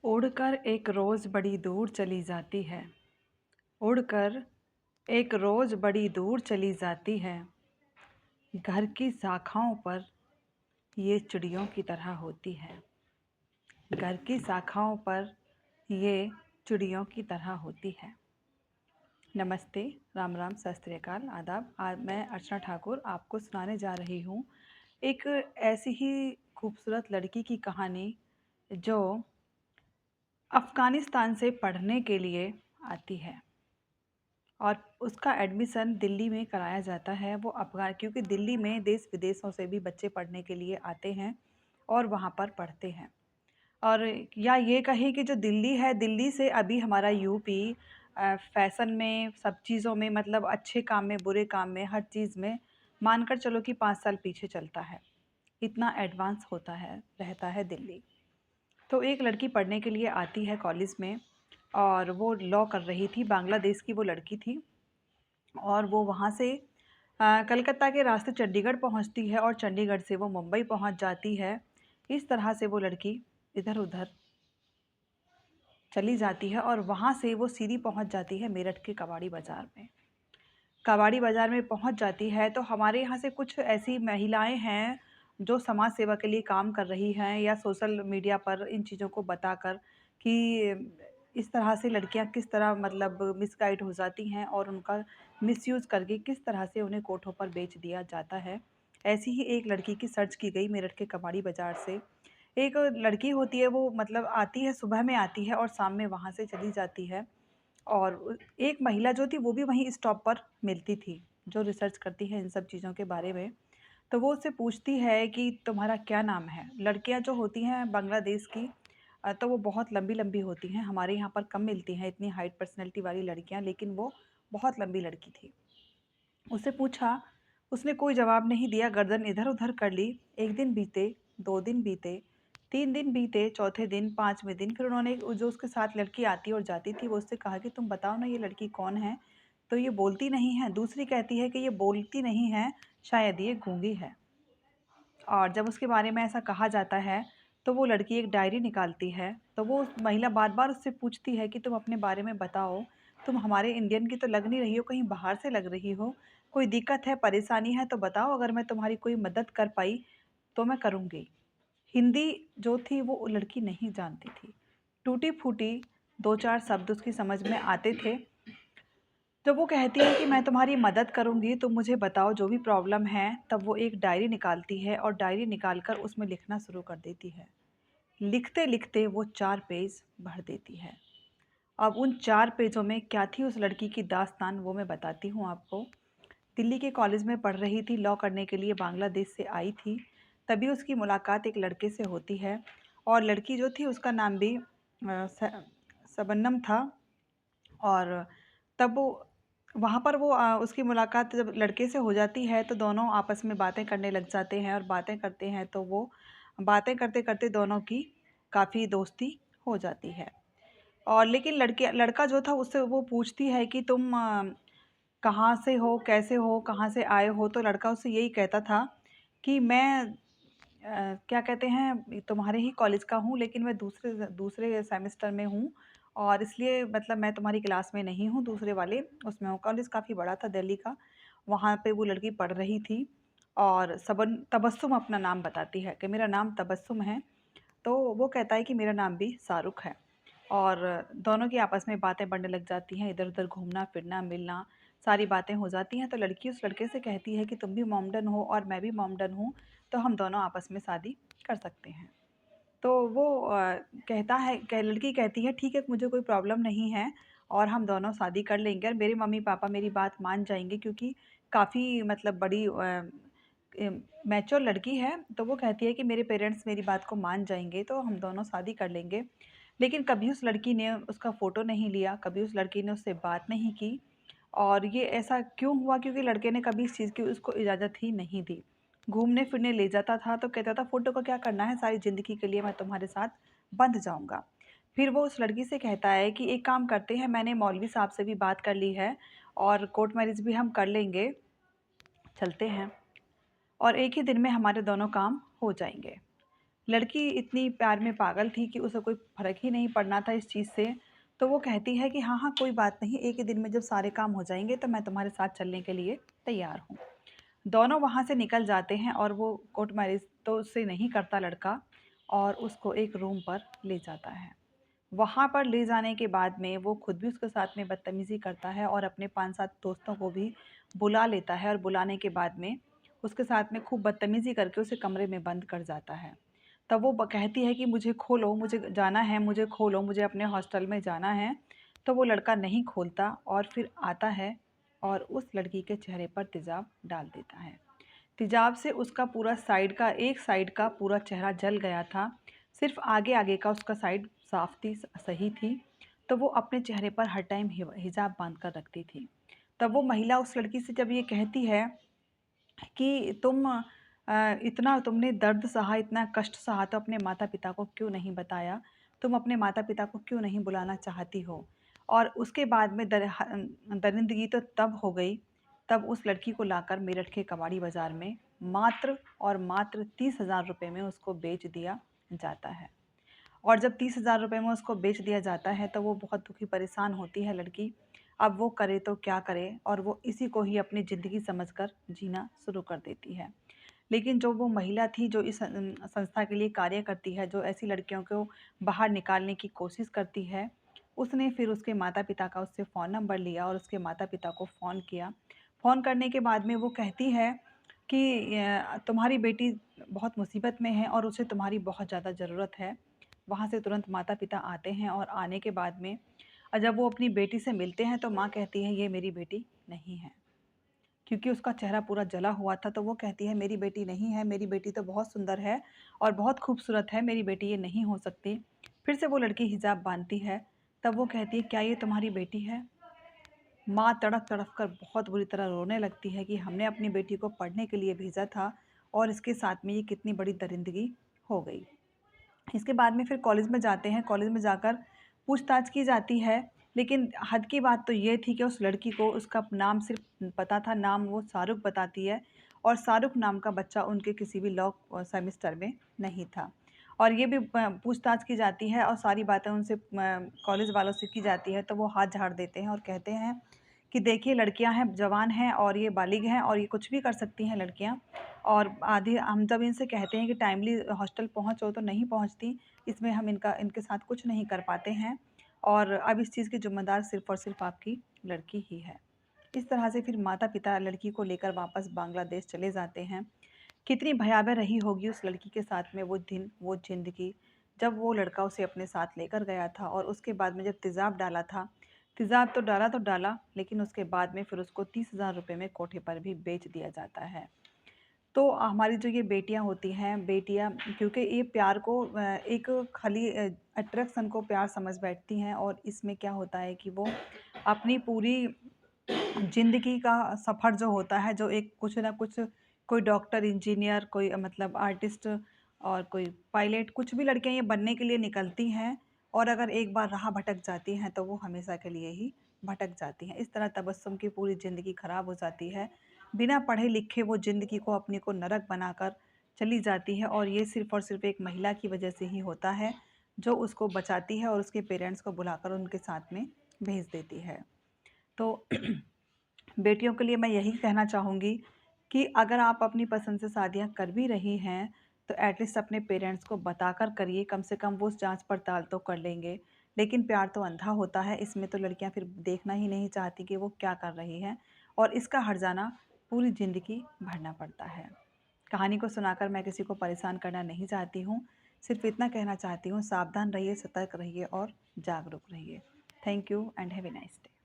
उड़कर एक रोज़ बड़ी दूर चली जाती है। उड़कर एक रोज़ बड़ी दूर चली जाती है। घर की शाखाओं पर ये चिड़ियों की तरह होती है। घर की शाखाओं पर ये चिड़ियों की तरह होती है। नमस्ते, राम राम, सत श्री अकाल, आदाब। आज मैं अर्चना ठाकुर आपको सुनाने जा रही हूँ एक ऐसी ही खूबसूरत लड़की की कहानी जो अफ़गानिस्तान से पढ़ने के लिए आती है और उसका एडमिशन दिल्ली में कराया जाता है। वो अफ़गान क्योंकि दिल्ली में देश विदेशों से भी बच्चे पढ़ने के लिए आते हैं और वहाँ पर पढ़ते हैं। और या ये कहें कि जो दिल्ली है, दिल्ली से अभी हमारा यूपी फ़ैशन में, सब चीज़ों में, मतलब अच्छे काम में, बुरे काम में, हर चीज़ में मानकर चलो कि 5 साल पीछे चलता है। इतना एडवांस होता है, रहता है दिल्ली। तो एक लड़की पढ़ने के लिए आती है कॉलेज में और वो लॉ कर रही थी। बांग्लादेश की वो लड़की थी और वो वहाँ से कलकत्ता के रास्ते चंडीगढ़ पहुँचती है और चंडीगढ़ से वो मुंबई पहुँच जाती है। इस तरह से वो लड़की इधर-उधर चली जाती है और वहाँ से वो सीधी पहुँच जाती है मेरठ के कबाड़ी बाज़ार में। कबाड़ी बाज़ार में पहुँच जाती है तो हमारे यहाँ से कुछ ऐसी महिलाएँ हैं जो समाज सेवा के लिए काम कर रही हैं या सोशल मीडिया पर इन चीज़ों को बताकर कि इस तरह से लड़कियाँ किस तरह मतलब मिसगाइड हो जाती हैं और उनका मिसयूज़ करके किस तरह से उन्हें कोर्टों पर बेच दिया जाता है। ऐसी ही एक लड़की की सर्च की गई मेरठ के कबाड़ी बाज़ार से। एक लड़की होती है, वो मतलब आती है, सुबह में आती है और शाम में वहाँ से चली जाती है। और एक महिला जो थी वो भी वहीं स्टॉप पर मिलती थी, जो रिसर्च करती है इन सब चीज़ों के बारे में। तो वो उससे पूछती है कि तुम्हारा क्या नाम है? लड़कियाँ जो होती हैं बांग्लादेश की तो वो बहुत लंबी-लंबी होती हैं। हमारे यहाँ पर कम मिलती हैं इतनी हाइट पर्सनैलिटी वाली लड़कियाँ, लेकिन वो बहुत लंबी लड़की थी। उससे पूछा, उसने कोई जवाब नहीं दिया, गर्दन इधर-उधर कर ली। 1 दिन बीते, 2 दिन बीते, 3 दिन बीते, चौथे दिन, 5वें दिन फिर उन्होंने जो उसके साथ लड़की आती और जाती थी, वो उससे कहा कि तुम बताओ ना ये लड़की कौन है? तो ये बोलती नहीं है। दूसरी कहती है कि ये बोलती नहीं है, शायद ये गूंगी है। और जब उसके बारे में ऐसा कहा जाता है, तो वो लड़की एक डायरी निकालती है। तो वो महिला बार-बार उससे पूछती है कि तुम अपने बारे में बताओ, तुम हमारे इंडियन की तो लग नहीं रही हो, कहीं बाहर से लग रही हो। कोई दिक्कत है, परेशानी है तो बताओ, अगर मैं तुम्हारी कोई मदद कर पाई, तो मैं करूँगी। हिंदी जो थी वो लड़की नहीं जानती थी। टूटी-फूटी 2-4 शब्द उसकी समझ में आते थे। जब वो कहती है कि मैं तुम्हारी मदद करूँगी, तुम मुझे बताओ जो भी प्रॉब्लम है, तब वो एक डायरी निकालती है और डायरी निकाल कर उसमें लिखना शुरू कर देती है। लिखते-लिखते वो 4 पेज भर देती है। अब उन 4 पेजों में क्या थी उस लड़की की दास्तान, वो मैं बताती हूँ आपको। दिल्ली के कॉलेज में पढ़ रही थी, लॉ करने के लिए बांग्लादेश से आई थी। तभी उसकी मुलाकात एक लड़के से होती है और लड़की जो थी उसका नाम भी शबनम था। और तब वो वहाँ पर वो उसकी मुलाकात जब लड़के से हो जाती है तो दोनों आपस में बातें करने लग जाते हैं और बातें करते हैं तो वो बातें करते-करते दोनों की काफ़ी दोस्ती हो जाती है। और लेकिन लड़का जो था उससे वो पूछती है कि तुम कहाँ से हो, कैसे हो, कहाँ से आए हो? तो लड़का उससे यही कहता था कि मैं क्या कहते हैं, तुम्हारे ही कॉलेज का हूँ, लेकिन मैं दूसरे दूसरे सेमेस्टर में हूँ और इसलिए मतलब मैं तुम्हारी क्लास में नहीं हूँ, दूसरे वाले उसमें हूँ। कॉलेज काफ़ी बड़ा था दिल्ली का, वहाँ पे वो लड़की पढ़ रही थी और तबस्सुम अपना नाम बताती है कि मेरा नाम तबस्सुम है। तो वो कहता है कि मेरा नाम भी शाहरुख है। और दोनों की आपस में बातें बढ़ने लग जाती हैं, इधर-उधर घूमना-फिरना, मिलना, सारी बातें हो जाती हैं। तो लड़की उस लड़के से कहती है कि तुम भी मोमडन हो और मैं भी मोमडन हूँ, तो हम दोनों आपस में शादी कर सकते हैं। तो वो कहता है कह लड़की कहती है ठीक है, मुझे कोई प्रॉब्लम नहीं है और हम दोनों शादी कर लेंगे और मेरे मम्मी-पापा मेरी बात मान जाएँगे, क्योंकि काफ़ी मतलब बड़ी मैच्योर लड़की है। तो वो कहती है कि मेरे पेरेंट्स मेरी बात को मान जाएँगे, तो हम दोनों शादी कर लेंगे। लेकिन कभी उस लड़की ने उसका फ़ोटो नहीं लिया, कभी उस लड़की ने उससे बात नहीं की। और ये ऐसा क्यों हुआ? क्योंकि लड़के ने कभी इस चीज़ की उसको इजाज़त ही नहीं दी। घूमने-फिरने ले जाता था तो कहता था फ़ोटो को क्या करना है, सारी ज़िंदगी के लिए मैं तुम्हारे साथ बंध जाऊँगा। फिर वो उस लड़की से कहता है कि एक काम करते हैं, मैंने मौलवी साहब से भी बात कर ली है और कोर्ट मैरिज भी हम कर लेंगे, चलते हैं और एक ही दिन में हमारे दोनों काम हो जाएँगे। लड़की इतनी प्यार में पागल थी कि उसे कोई फ़र्क ही नहीं पड़ना था इस चीज़ से। तो वो कहती है कि हाँ, हाँ, कोई बात नहीं, एक ही दिन में जब सारे काम हो जाएँगे तो मैं तुम्हारे साथ चलने के लिए तैयार हूँ। दोनों वहाँ से निकल जाते हैं और वो कोर्ट मैरिज तो उससे नहीं करता लड़का, और उसको एक रूम पर ले जाता है। वहाँ पर ले जाने के बाद में वो खुद भी उसके साथ में बदतमीज़ी करता है और अपने 5-7 दोस्तों को भी बुला लेता है, और बुलाने के बाद में उसके साथ में खूब बदतमीज़ी करके उसे कमरे में बंद कर जाता है। तब वो कहती है कि मुझे खोलो, मुझे जाना है, मुझे खोलो, मुझे अपने हॉस्टल में जाना है। तो वो लड़का नहीं खोलता और फिर आता है और उस लड़की के चेहरे पर तेज़ाब डाल देता है। तेज़ाब से उसका पूरा साइड का, एक साइड का पूरा चेहरा जल गया था। सिर्फ़ आगे-आगे का उसका साइड साफ़ थी, सही थी। तो वो अपने चेहरे पर हर टाइम हिजाब बाँध कर रखती थी। तब वो महिला उस लड़की से जब ये कहती है कि इतना तुमने दर्द सहा, इतना कष्ट सहा, तो अपने माता-पिता को क्यों नहीं बताया? तुम अपने माता-पिता को क्यों नहीं बुलाना चाहती हो? और उसके बाद में दरिंदगी तो तब हो गई, तब उस लड़की को लाकर मेरठ के कबाड़ी बाज़ार में मात्र और मात्र 30,000 रुपए में उसको बेच दिया जाता है। और जब 30,000 रुपए में उसको बेच दिया जाता है, तो वो बहुत दुखी परेशान होती है लड़की। अब वो करे तो क्या करे, और वो इसी को ही अपनी ज़िंदगी समझकर जीना शुरू कर देती है। लेकिन जो वो महिला थी जो इस संस्था के लिए कार्य करती है, जो ऐसी लड़कियों को बाहर निकालने की कोशिश करती है, उसने फिर उसके माता-पिता का उससे फ़ोन नंबर लिया और उसके माता-पिता को फ़ोन किया। फ़ोन करने के बाद में वो कहती है कि तुम्हारी बेटी बहुत मुसीबत में है और उसे तुम्हारी बहुत ज़्यादा ज़रूरत है। वहाँ से तुरंत माता-पिता आते हैं और आने के बाद में जब वो अपनी बेटी से मिलते हैं तो माँ कहती है, ये मेरी बेटी नहीं है। क्योंकि उसका चेहरा पूरा जला हुआ था, तो वो कहती है मेरी बेटी नहीं है, मेरी बेटी तो बहुत सुंदर है और बहुत खूबसूरत है, मेरी बेटी ये नहीं हो सकती। फिर से वो लड़की हिजाब बाँधती है, तब वो कहती है क्या ये तुम्हारी बेटी है? माँ तड़प-तड़प कर बहुत बुरी तरह रोने लगती है कि हमने अपनी बेटी को पढ़ने के लिए भेजा था और इसके साथ में ये कितनी बड़ी दरिंदगी हो गई। इसके बाद में फिर कॉलेज में जाते हैं, कॉलेज में जाकर पूछताछ की जाती है, लेकिन हद की बात तो ये थी कि उस लड़की को उसका नाम सिर्फ़ पता था, नाम वो शाहरुख बताती है, और शाहरुख नाम का बच्चा उनके किसी भी लॉ सेमेस्टर में नहीं था। और ये भी पूछताछ की जाती है और सारी बातें उनसे कॉलेज वालों से की जाती है, तो वो हाथ झाड़ देते हैं और कहते हैं कि देखिए लड़कियां हैं, जवान हैं और ये बालिग हैं और ये कुछ भी कर सकती हैं लड़कियां, और आधी हम जब इनसे कहते हैं कि टाइमली हॉस्टल पहुंचो तो नहीं पहुंचती, इसमें हम इनके साथ कुछ नहीं कर पाते हैं, और अब इस चीज़ की ज़िम्मेदार सिर्फ़ और सिर्फ़ आपकी लड़की ही है। इस तरह से फिर माता-पिता लड़की को लेकर वापस बांग्लादेश चले जाते हैं। कितनी भयावह रही होगी उस लड़की के साथ में वो दिन, वो ज़िंदगी, जब वो लड़का उसे अपने साथ लेकर गया था और उसके बाद में जब तेज़ाब डाला था, तेज़ाब तो डाला, लेकिन उसके बाद में फिर उसको 30,000 रुपए में कोठे पर भी बेच दिया जाता है। तो हमारी जो ये बेटियाँ होती हैं, बेटियाँ क्योंकि ये प्यार को एक खाली अट्रैक्शन को प्यार समझ बैठती हैं, और इसमें क्या होता है कि वो अपनी पूरी ज़िंदगी का सफ़र जो होता है, जो एक कुछ ना कुछ, कोई डॉक्टर, इंजीनियर, कोई मतलब आर्टिस्ट और कोई पायलट, कुछ भी लड़कियाँ ये बनने के लिए निकलती हैं, और अगर एक बार राह भटक जाती हैं, तो वो हमेशा के लिए ही भटक जाती हैं। इस तरह तबस्सुम की पूरी ज़िंदगी ख़राब हो जाती है। बिना पढ़े-लिखे वो ज़िंदगी को अपने को नरक बनाकर चली जाती है, और ये सिर्फ़ और सिर्फ़ एक महिला की वजह से ही होता है, जो उसको बचाती है और उसके पेरेंट्स को बुलाकर उनके साथ में भेज देती है। तो बेटियों के लिए मैं यही कहना चाहूँगी कि अगर आप अपनी पसंद से शादियाँ कर भी रही हैं, तो एटलीस्ट अपने पेरेंट्स को बताकर करिए, कम से कम वो जाँच-पड़ताल तो कर लेंगे। लेकिन प्यार तो अंधा होता है, इसमें तो लड़कियाँ फिर देखना ही नहीं चाहती कि वो क्या कर रही हैं, और इसका हर्जाना पूरी ज़िंदगी भरना पड़ता है। कहानी को सुनाकर मैं किसी को परेशान करना नहीं चाहती हूँ, सिर्फ़ इतना कहना चाहती हूँ, सावधान रहिए, सतर्क रहिए और जागरूक रहिए। Thank you and have a nice day.